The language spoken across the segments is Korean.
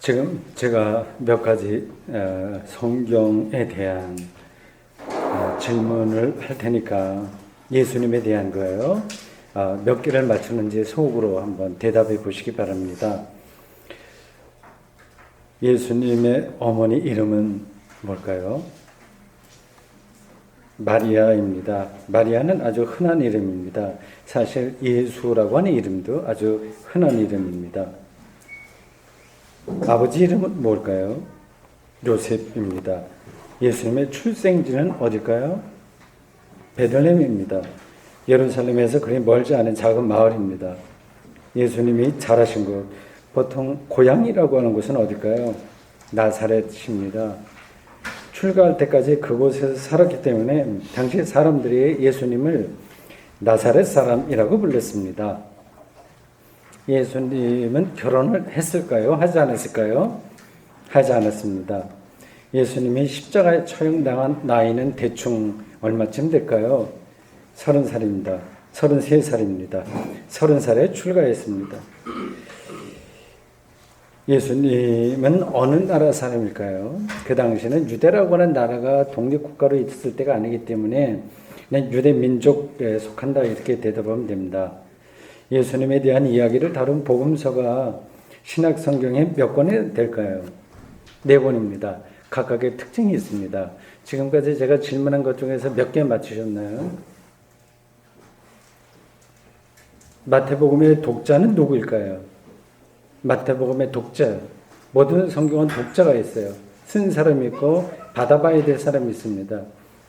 지금 제가 몇 가지 성경에 대한 질문을 할 테니까 예수님에 대한 거예요. 몇 개를 맞추는지 속으로 한번 대답해 보시기 바랍니다. 예수님의 어머니 이름은 뭘까요? 마리아입니다. 마리아는 아주 흔한 이름입니다. 사실 예수라고 하는 이름도 아주 흔한 이름입니다. 아버지 이름은 뭘까요? 요셉입니다. 예수님의 출생지는 어딜까요? 베들레헴입니다. 예루살렘에서 그리 멀지 않은 작은 마을입니다. 예수님이 자라신 곳, 보통 고향이라고 하는 곳은 어딜까요? 나사렛입니다. 출가할 때까지 그곳에서 살았기 때문에 당시 사람들이 예수님을 나사렛 사람이라고 불렀습니다. 예수님은 결혼을 했을까요? 하지 않았을까요? 하지 않았습니다. 예수님이 십자가에 처형당한 나이는 대충 얼마쯤 될까요? 30살입니다. 33살입니다. 30살에 출가했습니다. 예수님은 어느 나라 사람일까요? 그 당시에는 유대라고 하는 나라가 독립국가로 있을 때가 아니기 때문에 그냥 유대 민족에 속한다 이렇게 대답하면 됩니다. 예수님에 대한 이야기를 다룬 복음서가 신약 성경에 몇 권이 될까요? 4권입니다. 각각의 특징이 있습니다. 지금까지 제가 질문한 것 중에서 몇 개 맞추셨나요? 마태복음의 독자는 누구일까요? 마태복음의 독자. 모든 성경은 독자가 있어요. 쓴 사람이 있고 받아봐야 될 사람이 있습니다.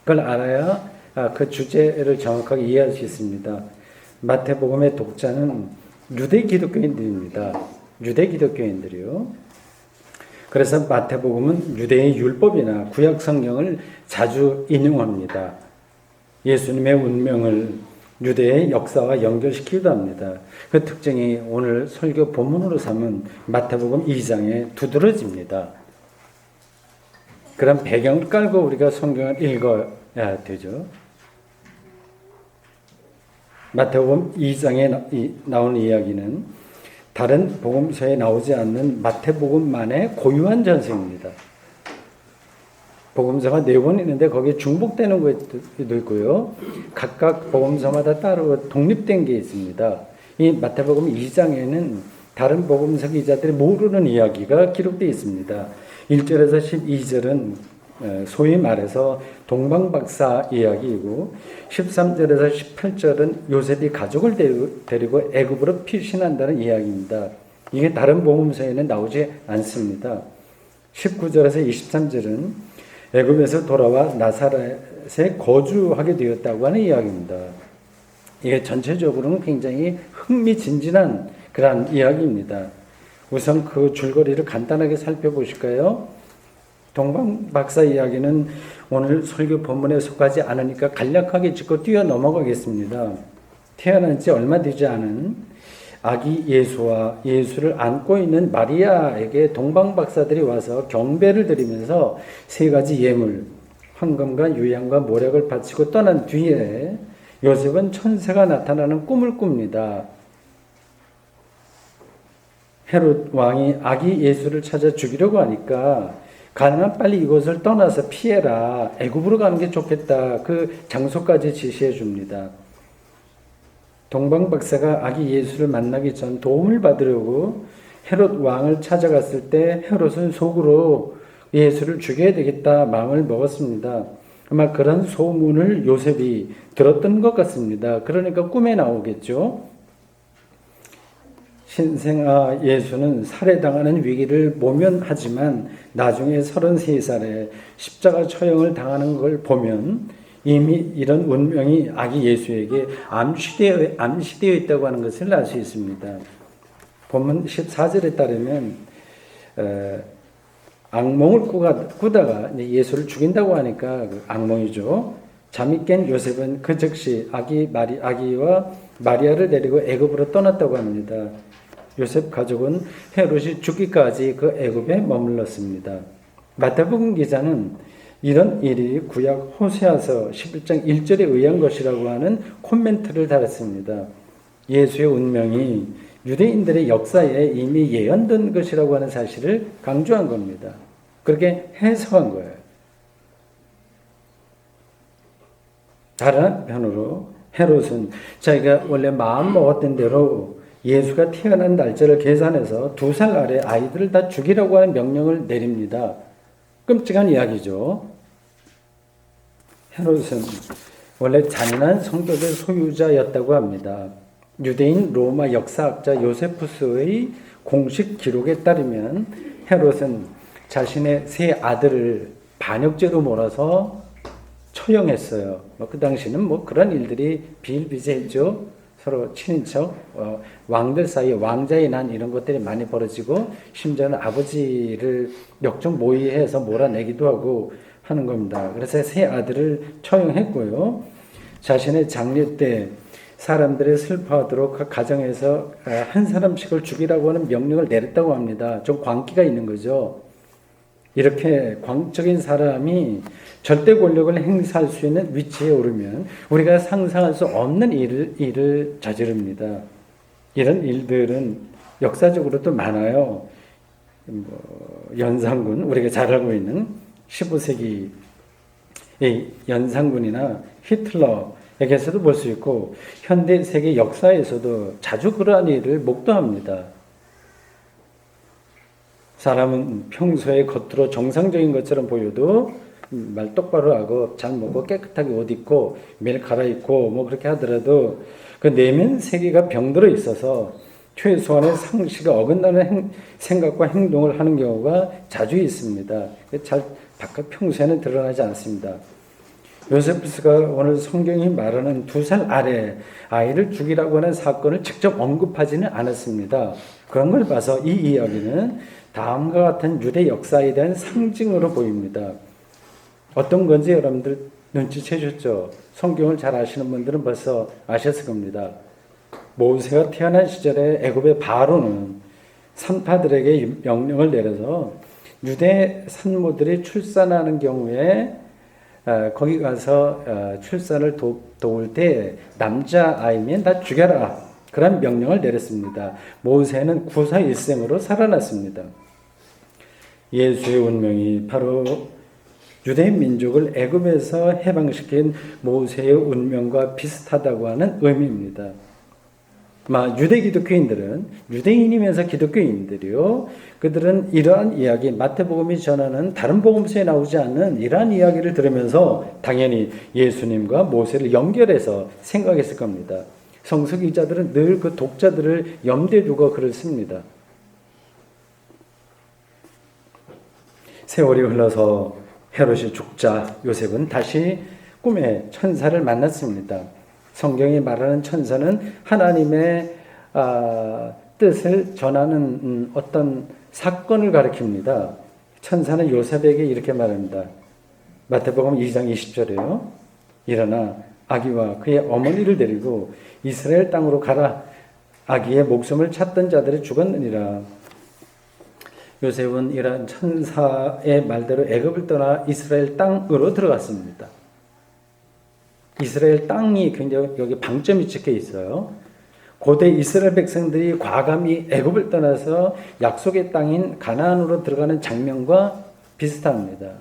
그걸 알아야 그 주제를 정확하게 이해할 수 있습니다. 마태복음의 독자는 유대 기독교인들입니다. 유대 기독교인들이요. 그래서 마태복음은 유대의 율법이나 구약 성경을 자주 인용합니다. 예수님의 운명을 유대의 역사와 연결시키기도 합니다. 그 특징이 오늘 설교 본문으로 삼은 마태복음 2장에 두드러집니다. 그런 배경을 깔고 우리가 성경을 읽어야 되죠. 마태복음 2장에 나오는 이야기는 다른 복음서에 나오지 않는 마태복음만의 고유한 전승입니다. 복음서가 4권 있는데 거기에 중복되는 것도 있고요. 각각 복음서마다 따로 독립된 게 있습니다. 이 마태복음 2장에는 다른 복음서 기자들이 모르는 이야기가 기록되어 있습니다. 1절에서 12절은 소위 말해서 동방박사 이야기이고 13절에서 18절은 요셉이 가족을 데리고 애굽으로 피신한다는 이야기입니다. 이게 다른 복음서에는 나오지 않습니다. 19절에서 23절은 애굽에서 돌아와 나사렛에 거주하게 되었다고 하는 이야기입니다. 이게 전체적으로는 굉장히 흥미진진한 그런 이야기입니다. 우선 그 줄거리를 간단하게 살펴보실까요? 동방박사 이야기는 오늘 설교 본문에 속하지 않으니까 간략하게 짚고 뛰어 넘어가겠습니다. 태어난 지 얼마 되지 않은 아기 예수와 예수를 안고 있는 마리아에게 동방박사들이 와서 경배를 드리면서 3가지 예물, 황금과 유향과 모략을 바치고 떠난 뒤에 요셉은 천사가 나타나는 꿈을 꿉니다. 헤롯 왕이 아기 예수를 찾아 죽이려고 하니까 가능한 빨리 이곳을 떠나서 피해라. 애굽으로 가는 게 좋겠다. 그 장소까지 지시해 줍니다. 동방박사가 아기 예수를 만나기 전 도움을 받으려고 헤롯 왕을 찾아갔을 때 헤롯은 속으로 예수를 죽여야 되겠다 마음을 먹었습니다. 아마 그런 소문을 요셉이 들었던 것 같습니다. 그러니까 꿈에 나오겠죠. 신생아 예수는 살해당하는 위기를 모면하지만 나중에 33살에 십자가 처형을 당하는 걸 보면 이미 이런 운명이 아기 예수에게 암시되어 있다고 하는 것을 알 수 있습니다. 본문 14절에 따르면 악몽을 꾸다가 예수를 죽인다고 하니까 그 악몽이죠. 잠이 깬 요셉은 그 즉시 아기와 마리아를 데리고 애굽으로 떠났다고 합니다. 요셉 가족은 헤롯이 죽기까지 그 애굽에 머물렀습니다. 마태복음 기자는 이런 일이 구약 호세아서 11장 1절에 의한 것이라고 하는 코멘트를 달았습니다. 예수의 운명이 유대인들의 역사에 이미 예언된 것이라고 하는 사실을 강조한 겁니다. 그렇게 해석한 거예요. 다른 한편으로 헤롯은 자기가 원래 마음 먹었던 대로 예수가 태어난 날짜를 계산해서 2살 아래 아이들을 다 죽이라고 하는 명령을 내립니다. 끔찍한 이야기죠. 헤롯은 원래 잔인한 성격의 소유자였다고 합니다. 유대인 로마 역사학자 요세푸스의 공식 기록에 따르면 헤롯은 자신의 3 아들을 반역죄로 몰아서 처형했어요. 그 당시는 그런 일들이 비일비재했죠. 서로 친인척, 왕들 사이에 왕자의 난 이런 것들이 많이 벌어지고 심지어는 아버지를 역적 모의해서 몰아내기도 하고 하는 겁니다. 그래서 3 아들을 처형했고요. 자신의 장례 때 사람들이 슬퍼하도록 그 가정에서 한 사람씩을 죽이라고 하는 명령을 내렸다고 합니다. 좀 광기가 있는 거죠. 이렇게 광적인 사람이 절대 권력을 행사할 수 있는 위치에 오르면 우리가 상상할 수 없는 일을 저지릅니다. 이런 일들은 역사적으로도 많아요. 연산군, 우리가 잘 알고 있는 15세기의 연산군이나 히틀러에게서도 볼 수 있고 현대 세계 역사에서도 자주 그러한 일을 목도합니다. 사람은 평소에 겉으로 정상적인 것처럼 보여도 말 똑바로 하고 잘 먹고 깨끗하게 옷 입고 매일 갈아입고 그렇게 하더라도 그 내면 세계가 병들어 있어서 최소한의 상식에 어긋나는 생각과 행동을 하는 경우가 자주 있습니다. 잘 바깥 평소에는 드러나지 않습니다. 요세푸스가 오늘 성경이 말하는 2살 아래 아이를 죽이라고 하는 사건을 직접 언급하지는 않았습니다. 그런 걸 봐서 이 이야기는 다음과 같은 유대 역사에 대한 상징으로 보입니다. 어떤 건지 여러분들 눈치채셨죠? 성경을 잘 아시는 분들은 벌써 아셨을 겁니다. 모세가 태어난 시절에 애굽의 바로는 산파들에게 명령을 내려서 유대 산모들이 출산하는 경우에 거기 가서 출산을 도울 때 남자아이면 다 죽여라. 그런 명령을 내렸습니다. 모세는 구사일생으로 살아났습니다. 예수의 운명이 바로 유대 민족을 애굽에서 해방시킨 모세의 운명과 비슷하다고 하는 의미입니다. 유대 기독교인들은 유대인이면서 기독교인들이요. 그들은 이러한 이야기, 마태복음이 전하는 다른 복음서에 나오지 않는 이러한 이야기를 들으면서 당연히 예수님과 모세를 연결해서 생각했을 겁니다. 성서 기자들은 늘 그 독자들을 염두에 두고 글을 씁니다. 세월이 흘러서 헤롯이 죽자 요셉은 다시 꿈에 천사를 만났습니다. 성경이 말하는 천사는 하나님의 뜻을 전하는 어떤 사건을 가리킵니다. 천사는 요셉에게 이렇게 말합니다. 마태복음 2장 20절에요. 일어나 아기와 그의 어머니를 데리고 이스라엘 땅으로 가라. 아기의 목숨을 찾던 자들이 죽었느니라. 요셉은 이러한 천사의 말대로 애굽을 떠나 이스라엘 땅으로 들어갔습니다. 이스라엘 땅이 굉장히 여기 방점이 찍혀 있어요. 고대 이스라엘 백성들이 과감히 애굽을 떠나서 약속의 땅인 가나안으로 들어가는 장면과 비슷합니다.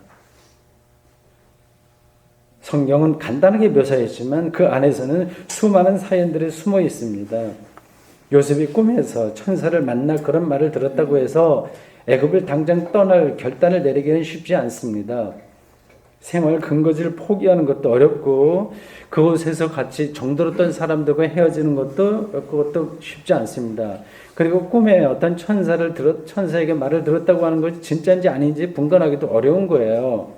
성경은 간단하게 묘사했지만 그 안에서는 수많은 사연들이 숨어 있습니다. 요셉이 꿈에서 천사를 만나 그런 말을 들었다고 해서 애굽을 당장 떠날 결단을 내리기는 쉽지 않습니다. 생활 근거지를 포기하는 것도 어렵고 그곳에서 같이 정들었던 사람들과 헤어지는 그것도 쉽지 않습니다. 그리고 꿈에 어떤 천사에게 말을 들었다고 하는 것이 진짜인지 아닌지 분간하기도 어려운 거예요.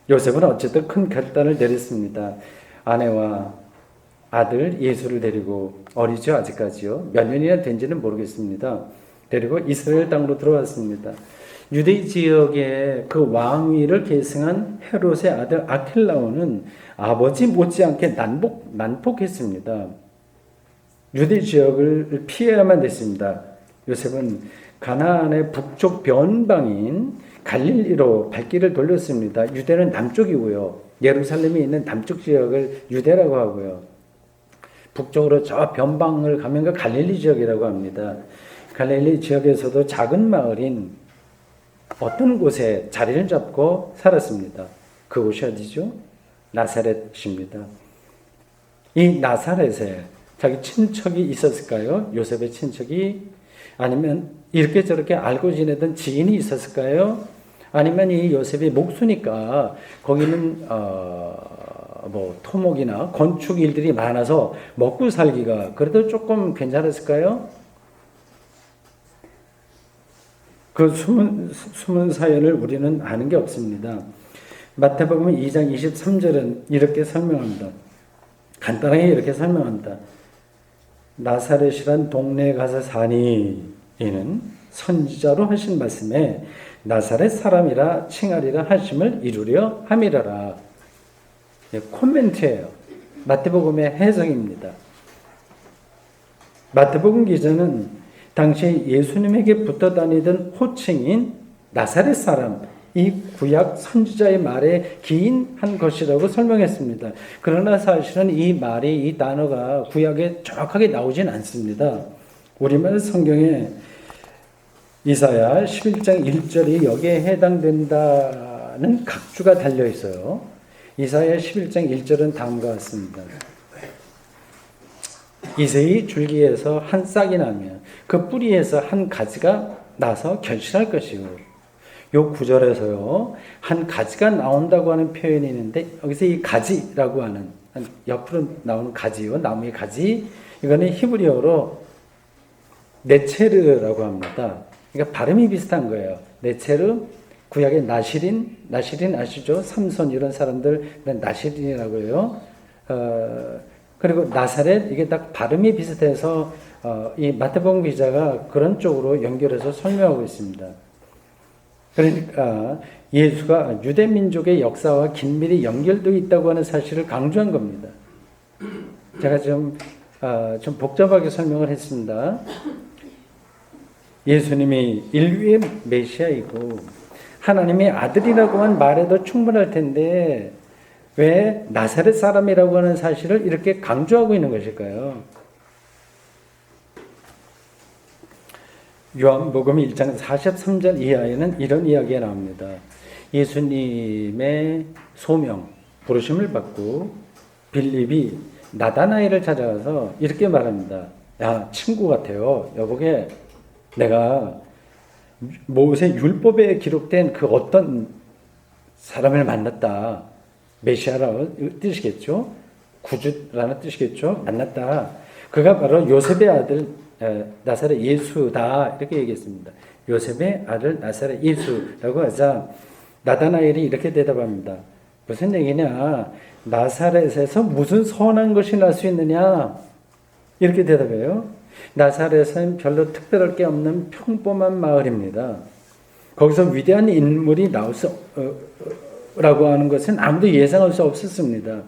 요셉은 어쨌든 큰 결단을 내렸습니다. 아내와 아들 예수를 데리고 어리죠 아직까지요. 몇 년이나 된지는 모르겠습니다. 데리고 이스라엘 땅으로 들어왔습니다. 유대 지역의 그 왕위를 계승한 헤롯의 아들 아킬라오는 아버지 못지않게 난폭했습니다. 유대 지역을 피해야만 됐습니다. 요셉은 가나안의 북쪽 변방인 갈릴리로 발길을 돌렸습니다. 유대는 남쪽이고요. 예루살렘이 있는 남쪽 지역을 유대라고 하고요. 북쪽으로 저 변방을 가면 그 갈릴리 지역이라고 합니다. 갈릴리 지역에서도 작은 마을인 어떤 곳에 자리를 잡고 살았습니다. 그곳이 어디죠? 나사렛입니다. 이 나사렛에 자기 친척이 있었을까요? 요셉의 친척이? 아니면 이렇게 저렇게 알고 지내던 지인이 있었을까요? 아니면 이 요셉이 목수니까 거기는 뭐 토목이나 건축 일들이 많아서 먹고 살기가 그래도 조금 괜찮았을까요? 그 숨은 사연을 우리는 아는 게 없습니다. 마태복음 2장 23절은 이렇게 설명합니다. 간단하게 이렇게 설명합니다. 나사렛이란 동네에 가서 사니 이는 선지자로 하신 말씀에 나사렛 사람이라 칭하리라 하심을 이루려 함이라라. 코멘트예요. 마태복음의 해석입니다. 마태복음 기자는 당시 예수님에게 붙어 다니던 호칭인 나사렛 사람, 이 구약 선지자의 말에 기인한 것이라고 설명했습니다. 그러나 사실은 이 말이, 이 단어가 구약에 정확하게 나오진 않습니다. 우리말 성경에 이사야 11장 1절이 여기에 해당된다는 각주가 달려 있어요. 이사야 11장 1절은 다음과 같습니다. 이새의 줄기에서 한 싹이 나면 그 뿌리에서 한 가지가 나서 결실할 것이요. 요 구절에서요, 한 가지가 나온다고 하는 표현이 있는데, 여기서 이 가지라고 하는, 옆으로 나오는 가지요, 나무의 가지, 이거는 히브리어로 네체르라고 합니다. 그러니까 발음이 비슷한 거예요. 네체르, 구약의 나시린 아시죠? 삼손 이런 사람들, 나시린이라고 해요. 그리고 나사렛, 이게 딱 발음이 비슷해서, 이 마태복음 기자가 그런 쪽으로 연결해서 설명하고 있습니다. 그러니까 예수가 유대민족의 역사와 긴밀히 연결되어 있다고 하는 사실을 강조한 겁니다. 제가 좀 복잡하게 설명을 했습니다. 예수님이 인류의 메시아이고 하나님의 아들이라고 한 말에도 충분할 텐데 왜 나사렛 사람이라고 하는 사실을 이렇게 강조하고 있는 것일까요? 요한복음 1장 43절 이하에는 이런 이야기가 나옵니다. 예수님의 소명, 부르심을 받고 빌립이 나다나엘을 찾아가서 이렇게 말합니다. 야, 친구 같아요. 여보게 내가 모세 율법에 기록된 그 어떤 사람을 만났다. 메시아라는 뜻이겠죠. 구주라는 뜻이겠죠. 만났다. 그가 바로 요셉의 아들 나사렛 예수다. 이렇게 얘기했습니다. 요셉의 아들 나사렛 예수라고 하자 나다나엘이 이렇게 대답합니다. 무슨 얘기냐? 나사렛에서 무슨 선한 것이 날 수 있느냐? 이렇게 대답해요. 나사렛은 별로 특별할 게 없는 평범한 마을입니다. 거기서 위대한 인물이 나올 라고 하는 것은 아무도 예상할 수 없었습니다.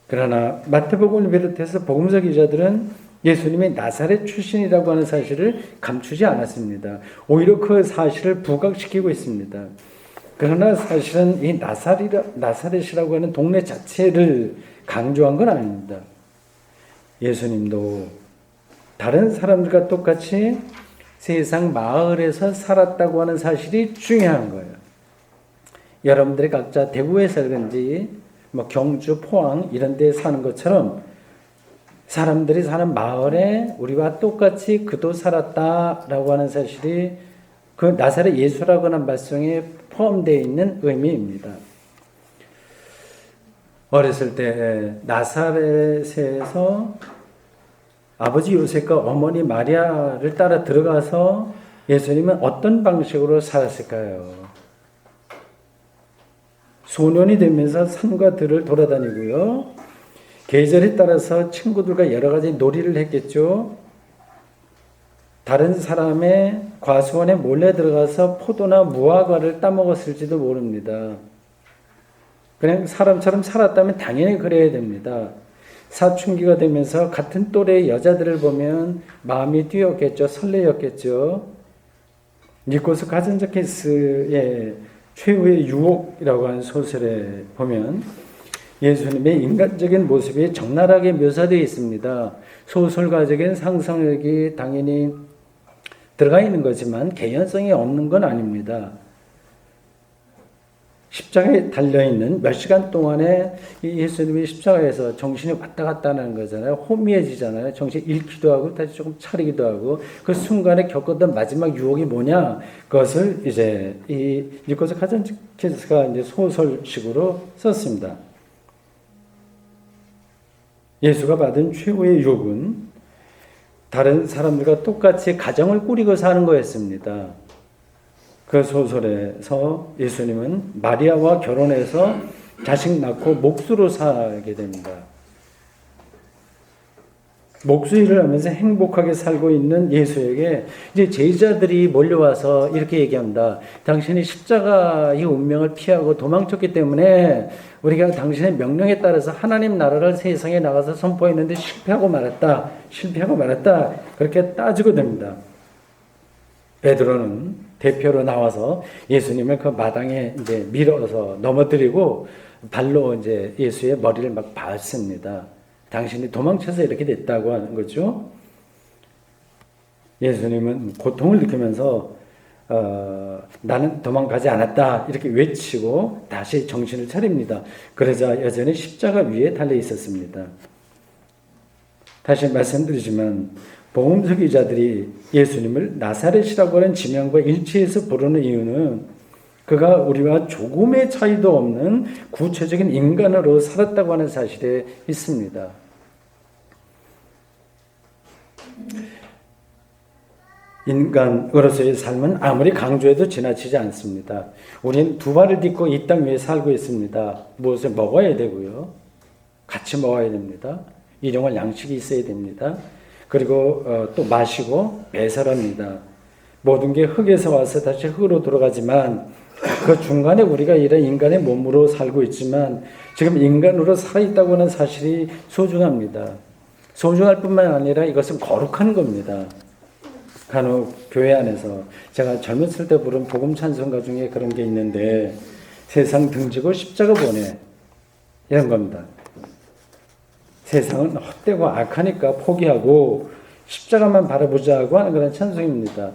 그러나 마태복음을 비롯해서 복음서 기자들은 예수님이 나사렛 출신이라고 하는 사실을 감추지 않았습니다. 오히려 그 사실을 부각시키고 있습니다. 그러나 사실은 이 나사렛이라고 하는 동네 자체를 강조한 건 아닙니다. 예수님도 다른 사람들과 똑같이 세상 마을에서 살았다고 하는 사실이 중요한 거예요. 여러분들이 각자 대구에서 그런지 뭐 경주, 포항 이런 데 사는 것처럼 사람들이 사는 마을에 우리와 똑같이 그도 살았다라고 하는 사실이 그 나사렛 예수라고 하는 말씀에 포함되어 있는 의미입니다. 어렸을 때 나사렛에서 아버지 요셉과 어머니 마리아를 따라 들어가서 예수님은 어떤 방식으로 살았을까요? 소년이 되면서 산과 들을 돌아다니고요. 계절에 따라서 친구들과 여러 가지 놀이를 했겠죠. 다른 사람의 과수원에 몰래 들어가서 포도나 무화과를 따먹었을지도 모릅니다. 그냥 사람처럼 살았다면 당연히 그래야 됩니다. 사춘기가 되면서 같은 또래의 여자들을 보면 마음이 뛰었겠죠. 설레였겠죠. 니코스 카잔자키스의 최후의 유혹이라고 하는 소설에 보면 예수님의 인간적인 모습이 적나라하게 묘사되어 있습니다. 소설가적인 상상력이 당연히 들어가 있는 거지만 개연성이 없는 건 아닙니다. 십자가에 달려있는 몇 시간 동안에 예수님이 십자가에서 정신이 왔다 갔다 하는 거잖아요. 혼미해지잖아요. 정신이 잃기도 하고 다시 조금 차리기도 하고 그 순간에 겪었던 마지막 유혹이 뭐냐? 그것을 이제 이 니코스 카잔티스가 이제 소설식으로 썼습니다. 예수가 받은 최후의 유혹은 다른 사람들과 똑같이 가정을 꾸리고 사는 거였습니다. 그 소설에서 예수님은 마리아와 결혼해서 자식 낳고 목수로 살게 됩니다. 목수 일을 하면서 행복하게 살고 있는 예수에게 이제 제자들이 몰려와서 이렇게 얘기합니다. 당신이 십자가의 운명을 피하고 도망쳤기 때문에 우리가 당신의 명령에 따라서 하나님 나라를 세상에 나가서 선포했는데 실패하고 말았다. 그렇게 따지고 됩니다. 베드로는 대표로 나와서 예수님을 그 마당에 이제 밀어서 넘어뜨리고 발로 이제 예수의 머리를 막 밟습니다. 당신이 도망쳐서 이렇게 됐다고 하는 거죠. 예수님은 고통을 느끼면서 나는 도망가지 않았다 이렇게 외치고 다시 정신을 차립니다. 그러자 여전히 십자가 위에 달려 있었습니다. 다시 말씀드리지만 복음서 기자들이 예수님을 나사렛이라고 하는 지명과 일치해서 부르는 이유는 그가 우리와 조금의 차이도 없는 구체적인 인간으로 살았다고 하는 사실에 있습니다. 인간으로서의 삶은 아무리 강조해도 지나치지 않습니다. 우린 두 발을 딛고 이 땅 위에 살고 있습니다. 무엇을 먹어야 되고요. 같이 먹어야 됩니다. 일용할 양식이 있어야 됩니다. 그리고 또 마시고 배설합니다. 모든 게 흙에서 와서 다시 흙으로 돌아가지만 그 중간에 우리가 이런 인간의 몸으로 살고 있지만 지금 인간으로 살아있다고 하는 사실이 소중합니다. 소중할 뿐만 아니라 이것은 거룩한 겁니다. 간혹 교회 안에서 제가 젊었을 때 부른 복음 찬송가 중에 그런 게 있는데 세상 등지고 십자가 보내 이런 겁니다. 세상은 헛되고 악하니까 포기하고 십자가만 바라보자고 하는 그런 찬송입니다.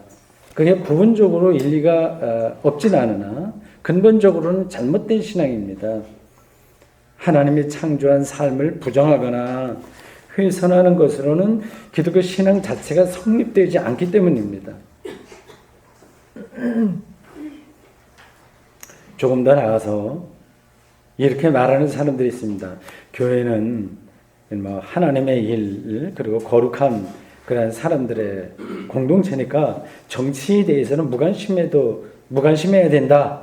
그게 부분적으로 일리가 없진 않으나 근본적으로는 잘못된 신앙입니다. 하나님이 창조한 삶을 부정하거나 훼손하는 것으로는 기독교 신앙 자체가 성립되지 않기 때문입니다. 조금 더 나아가서 이렇게 말하는 사람들이 있습니다. 교회는 하나님의 일 그리고 거룩한 그런 사람들의 공동체니까 정치에 대해서는 무관심해야 된다.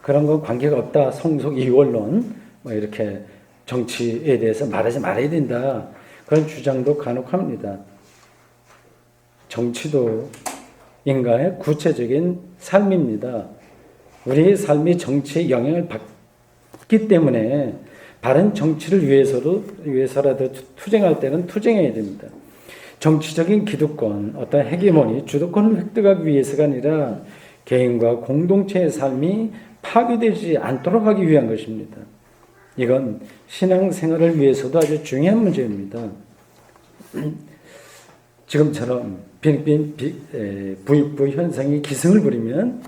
그런 건 관계가 없다. 성속 이원론 이렇게 정치에 대해서 말하지 말아야 된다. 그런 주장도 간혹 합니다. 정치도 인간의 구체적인 삶입니다. 우리의 삶이 정치에 영향을 받기 때문에 바른 정치를 위해서라도 투쟁할 때는 투쟁해야 됩니다. 정치적인 기득권, 어떤 헤게모니, 주도권을 획득하기 위해서가 아니라 개인과 공동체의 삶이 파괴되지 않도록 하기 위한 것입니다. 이건 신앙생활을 위해서도 아주 중요한 문제입니다. 지금처럼 필리핀 부익부 현상이 기승을 부리면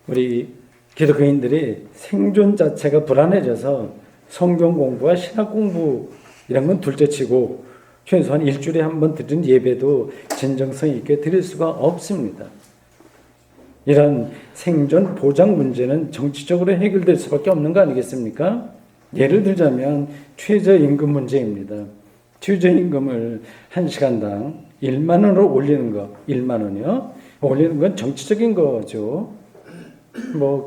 우리 기독교인들이 생존 자체가 불안해져서 성경 공부와 신학 공부 이런 건 둘째치고 최소한 일주일에 한 번 드리는 예배도 진정성 있게 드릴 수가 없습니다. 이런 생존 보장 문제는 정치적으로 해결될 수밖에 없는 거 아니겠습니까? 예를 들자면 최저임금 문제입니다. 최저임금을 1시간당 1만 원으로 올리는 거, 1만 원이요? 올리는 건 정치적인 거죠.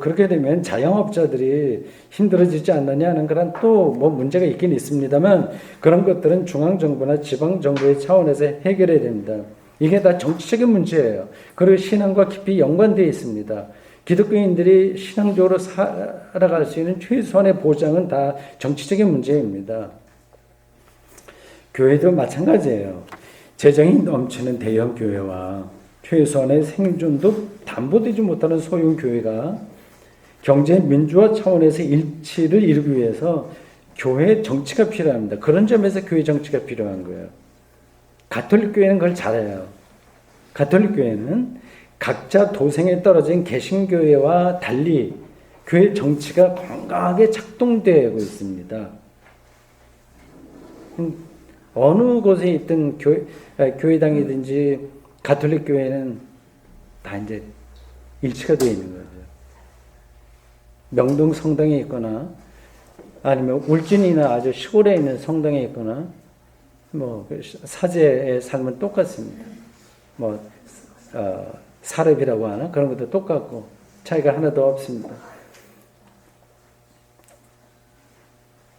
그렇게 되면 자영업자들이 힘들어지지 않느냐 하는 그런 또 문제가 있긴 있습니다만 그런 것들은 중앙정부나 지방정부의 차원에서 해결해야 됩니다. 이게 다 정치적인 문제예요. 그리고 신앙과 깊이 연관되어 있습니다. 기독교인들이 신앙적으로 살아갈 수 있는 최소한의 보장은 다 정치적인 문제입니다. 교회도 마찬가지예요. 재정이 넘치는 대형 교회와 최소한의 생존도 담보되지 못하는 소형 교회가 경제 민주화 차원에서 일치를 이루기 위해서 교회 정치가 필요합니다. 그런 점에서 교회 정치가 필요한 거예요. 가톨릭 교회는 그걸 잘해요. 가톨릭 교회는 각자 도생에 떨어진 개신교회와 달리 교회 정치가 건강하게 작동되고 있습니다. 어느 곳에 있든 교회당이든지 가톨릭 교회는 다 이제 일치가 되어 있는 거죠. 명동 성당에 있거나 아니면 울진이나 아주 시골에 있는 성당에 있거나 뭐 사제의 삶은 똑같습니다. 뭐 사렙이라고 하나 그런 것도 똑같고 차이가 하나도 없습니다.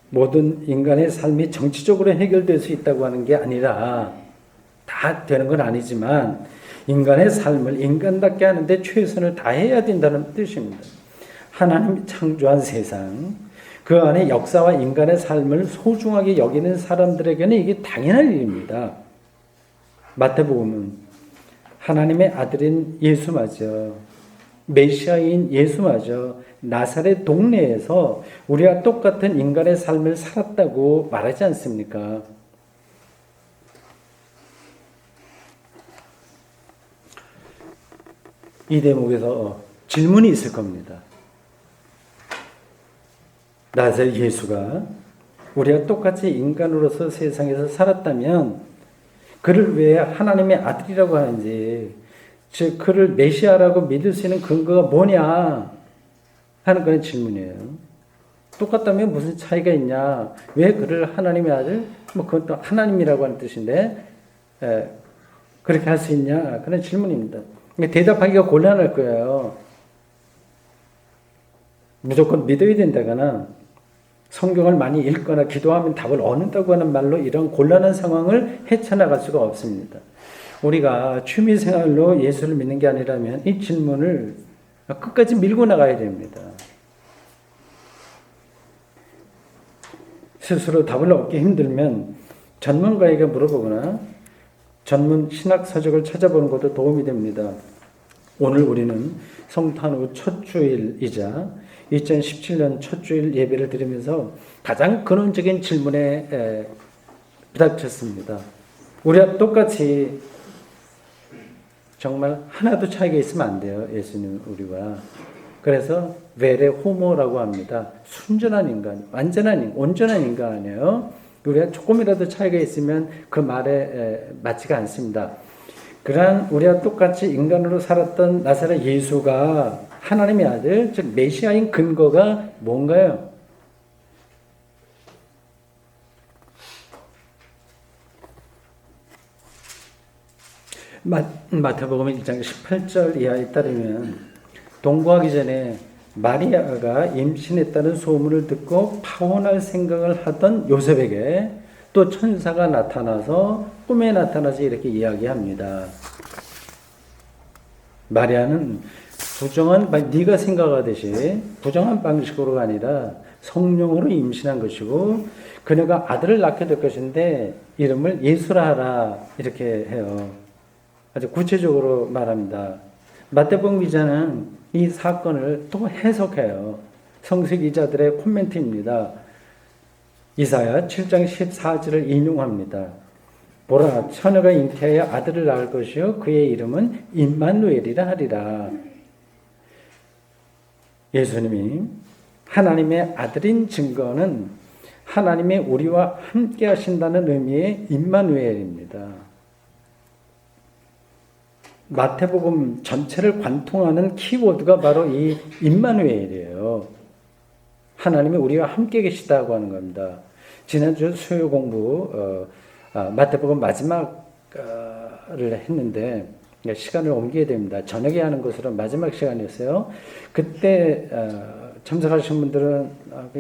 모든 인간의 삶이 정치적으로 해결될 수 있다고 하는 게 아니라 다 되는 건 아니지만 인간의 삶을 인간답게 하는데 최선을 다해야 된다는 뜻입니다. 하나님이 창조한 세상, 그 안에 역사와 인간의 삶을 소중하게 여기는 사람들에게는 이게 당연한 일입니다. 마태복음은 하나님의 아들인 예수마저, 메시아인 예수마저 나사렛 동네에서 우리와 똑같은 인간의 삶을 살았다고 말하지 않습니까? 이 대목에서 질문이 있을 겁니다. 나사렛 예수가 우리와 똑같이 인간으로서 세상에서 살았다면 그를 왜 하나님의 아들이라고 하는지, 즉 그를 메시아라고 믿을 수 있는 근거가 뭐냐 하는 그런 질문이에요. 똑같다면 무슨 차이가 있냐? 왜 그를 하나님의 아들? 뭐 그것도 하나님이라고 하는 뜻인데 그렇게 할 수 있냐? 그런 질문입니다. 대답하기가 곤란할 거예요. 무조건 믿어야 된다거나 성경을 많이 읽거나 기도하면 답을 얻는다고 하는 말로 이런 곤란한 상황을 헤쳐나갈 수가 없습니다. 우리가 취미생활로 예수를 믿는 게 아니라면 이 질문을 끝까지 밀고 나가야 됩니다. 스스로 답을 얻기 힘들면 전문가에게 물어보거나 전문 신학 서적을 찾아보는 것도 도움이 됩니다. 오늘 우리는 성탄 후 첫 주일이자 2017년 첫 주일 예배를 드리면서 가장 근원적인 질문에 부닥쳤습니다. 우리와 똑같이 정말 하나도 차이가 있으면 안 돼요. 예수님 우리와. 그래서 베레 호모라고 합니다. 순전한 인간, 완전한 인간, 온전한 인간 아니에요. 우리가 조금이라도 차이가 있으면 그 말에 맞지가 않습니다. 그러한 우리와 똑같이 인간으로 살았던 나사렛 예수가 하나님의 아들, 즉 메시아인 근거가 뭔가요? 마태복음 1장 18절 이하에 따르면 동거하기 전에 마리아가 임신했다는 소문을 듣고 파혼할 생각을 하던 요셉에게 또 천사가 나타나서 꿈에 나타나서 이렇게 이야기합니다. 마리아는 네가 생각하듯이 부정한 방식으로가 아니라 성령으로 임신한 것이고 그녀가 아들을 낳게 될 것인데 이름을 예수라 하라 이렇게 해요. 아주 구체적으로 말합니다. 마태복음 기자는 이 사건을 또 해석해요. 성서 기자들의 코멘트입니다. 이사야 7장 14절을 인용합니다. 보라, 처녀가 잉태하여 아들을 낳을 것이요 그의 이름은 임마누엘이라 하리라. 예수님이 하나님의 아들인 증거는 하나님의 우리와 함께 하신다는 의미의 임마누엘입니다. 마태복음 전체를 관통하는 키워드가 바로 이 임마누엘이에요. 하나님이 우리와 함께 계시다고 하는 겁니다. 지난주 수요 공부 마태복음 마지막을 했는데 시간을 옮기게 됩니다. 저녁에 하는 것으로 마지막 시간이었어요. 그때 참석하신 분들은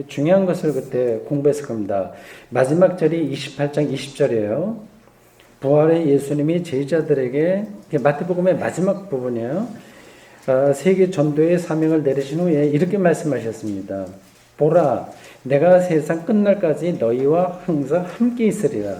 중요한 것을 그때 공부했을 겁니다. 마지막 절이 28장 20절이에요. 부활의 예수님이 제자들에게 마태복음의 마지막 부분이에요. 세계 전도의 사명을 내리신 후에 이렇게 말씀하셨습니다. 보라, 내가 세상 끝날까지 너희와 항상 함께 있으리라.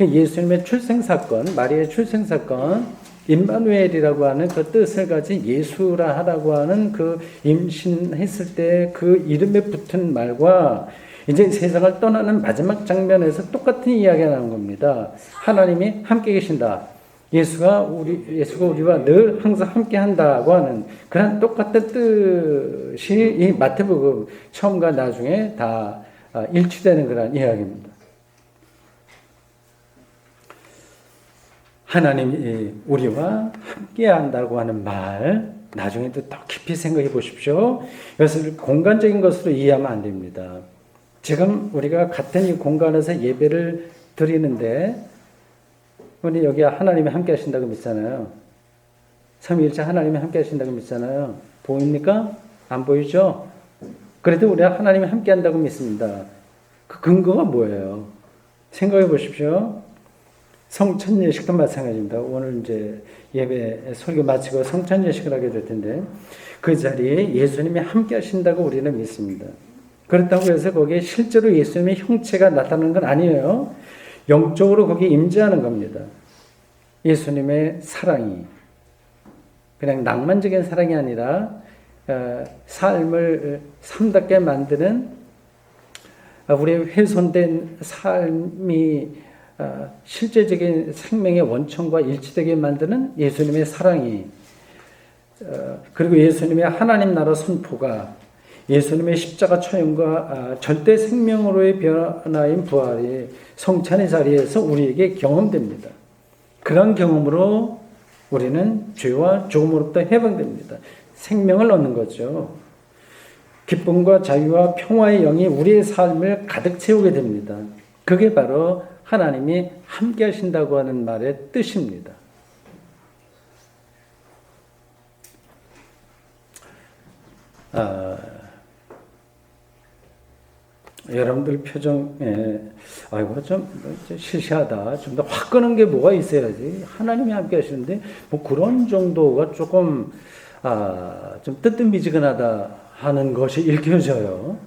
예수님의 출생사건, 마리아의 출생사건, 임마누엘이라고 하는 그 뜻을 가진 예수라 하라고 하는 그 임신했을 때 그 이름에 붙은 말과 이제 세상을 떠나는 마지막 장면에서 똑같은 이야기가 나온 겁니다. 하나님이 함께 계신다. 예수가 우리와 늘 항상 함께 한다고 하는 그런 똑같은 뜻이 이 마태복음 처음과 나중에 다 일치되는 그런 이야기입니다. 하나님이 우리와 함께 한다고 하는 말, 나중에도 더 깊이 생각해 보십시오. 이것을 공간적인 것으로 이해하면 안 됩니다. 지금 우리가 같은 이 공간에서 예배를 드리는데 우리 여기 하나님이 함께 하신다고 믿잖아요. 삼위일체 하나님이 함께 하신다고 믿잖아요. 보입니까? 안 보이죠? 그래도 우리가 하나님이 함께 한다고 믿습니다. 그 근거가 뭐예요? 생각해 보십시오. 성찬 예식도 마찬가지입니다. 오늘 이제 예배 설교 마치고 성찬 예식을 하게 될 텐데 그 자리에 예수님이 함께 하신다고 우리는 믿습니다. 그렇다고 해서 거기에 실제로 예수님의 형체가 나타나는 건 아니에요. 영적으로 거기에 임재하는 겁니다. 예수님의 사랑이 그냥 낭만적인 사랑이 아니라 삶을 삶답게 만드는 우리의 훼손된 삶이 실제적인 생명의 원천과 일치되게 만드는 예수님의 사랑이 그리고 예수님의 하나님 나라 선포가 예수님의 십자가 처형과 절대 생명으로의 변화인 부활이 성찬의 자리에서 우리에게 경험됩니다. 그런 경험으로 우리는 죄와 죽음으로부터 해방됩니다. 생명을 얻는 거죠. 기쁨과 자유와 평화의 영이 우리의 삶을 가득 채우게 됩니다. 그게 바로 하나님이 함께 하신다고 하는 말의 뜻입니다. 여러분들 표정에 아이고 좀 시시하다. 좀 더 확 끄는 게 뭐가 있어야지. 하나님이 함께 하시는데 뭐 그런 정도가 조금 좀 뜨뜻미지근하다 하는 것이 읽혀져요.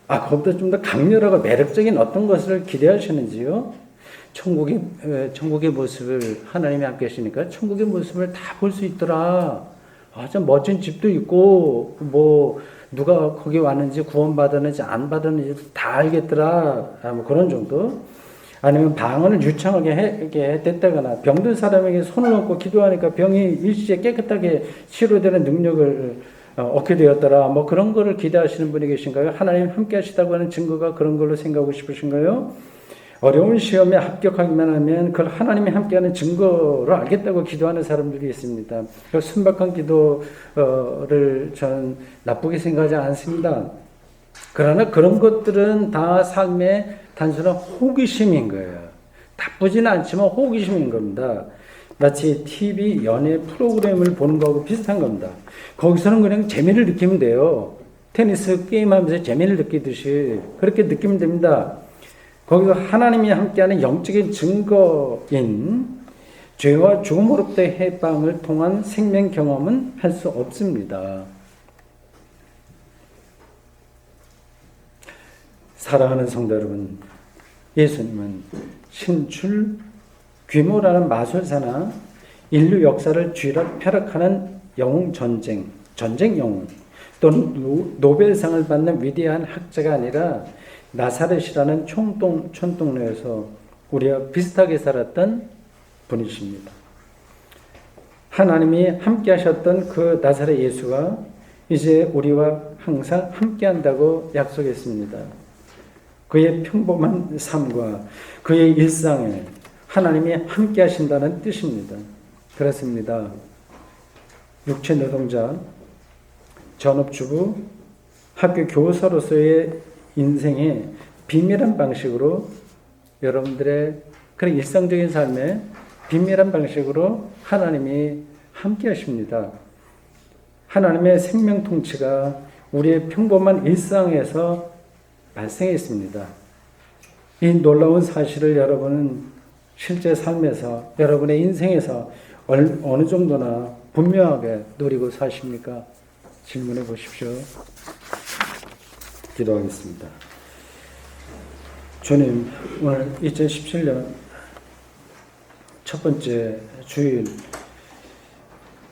그것보다 좀 더 강렬하고 매력적인 어떤 것을 기대하시는지요? 천국의 모습을 하나님이 함께 하시니까 천국의 모습을 다 볼 수 있더라. 참 멋진 집도 있고 뭐 누가 거기 왔는지 구원받았는지 안 받았는지 다 알겠더라. 뭐 그런 정도. 아니면 방언을 유창하게 했다거나 병든 사람에게 손을 얹고 기도하니까 병이 일시에 깨끗하게 치료되는 능력을 얻게 되었더라. 뭐 그런 거를 기대하시는 분이 계신가요? 하나님 함께 하시다고 하는 증거가 그런 걸로 생각하고 싶으신가요? 어려운 시험에 합격하기만 하면 그걸 하나님이 함께하는 증거로 알겠다고 기도하는 사람들이 있습니다. 순박한 기도를 저는 나쁘게 생각하지 않습니다. 그러나 그런 것들은 다 삶의 단순한 호기심인 거예요. 나쁘지는 않지만 호기심인 겁니다. 마치 TV 연예 프로그램을 보는 거하고 비슷한 겁니다. 거기서는 그냥 재미를 느끼면 돼요. 테니스 게임하면서 재미를 느끼듯이 그렇게 느끼면 됩니다. 거기서 하나님이 함께하는 영적인 증거인 죄와 죽음으로부터의 해방을 통한 생명 경험은 할 수 없습니다. 사랑하는 성도 여러분, 예수님은 신출 귀모라는 마술사나 인류 역사를 쥐락펴락하는 영웅 전쟁 영웅 또는 노벨상을 받는 위대한 학자가 아니라 나사렛이라는 촌동네에서 우리와 비슷하게 살았던 분이십니다. 하나님이 함께 하셨던 그 나사렛 예수가 이제 우리와 항상 함께 한다고 약속했습니다. 그의 평범한 삶과 그의 일상에 하나님이 함께 하신다는 뜻입니다. 그렇습니다. 육체 노동자, 전업주부, 학교 교사로서의 인생의 비밀한 방식으로 여러분들의 그런 일상적인 삶에 비밀한 방식으로 하나님이 함께 하십니다. 하나님의 생명 통치가 우리의 평범한 일상에서 발생했습니다. 이 놀라운 사실을 여러분은 실제 삶에서 여러분의 인생에서 어느 정도나 분명하게 누리고 사십니까? 질문해 보십시오. 기도하겠습니다. 주님, 오늘 2017년 첫 번째 주일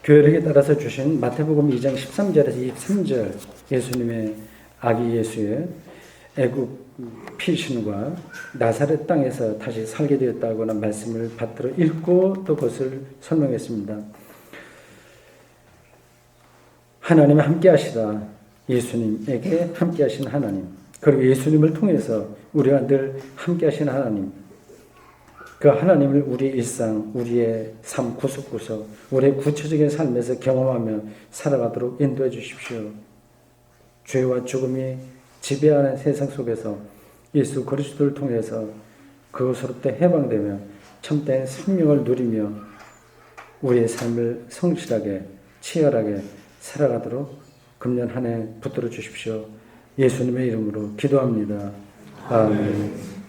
교회력에 따라서 주신 마태복음 2장 13절에서 23절 예수님의 아기 예수의 애굽 피신과 나사렛 땅에서 다시 살게 되었다고 하는 말씀을 받들어 읽고 또 그것을 설명했습니다. 하나님이 함께 하시다. 예수님에게 함께 하신 하나님. 그리고 예수님을 통해서 우리와 늘 함께 하신 하나님. 그 하나님을 우리의 일상, 우리의 삶 구석구석, 우리의 구체적인 삶에서 경험하며 살아가도록 인도해 주십시오. 죄와 죽음이 지배하는 세상 속에서 예수 그리스도를 통해서 그것으로부터 해방되며 참된 생명을 누리며 우리의 삶을 성실하게 치열하게 살아가도록 금년 한 해 붙들어 주십시오. 예수님의 이름으로 기도합니다. 아멘.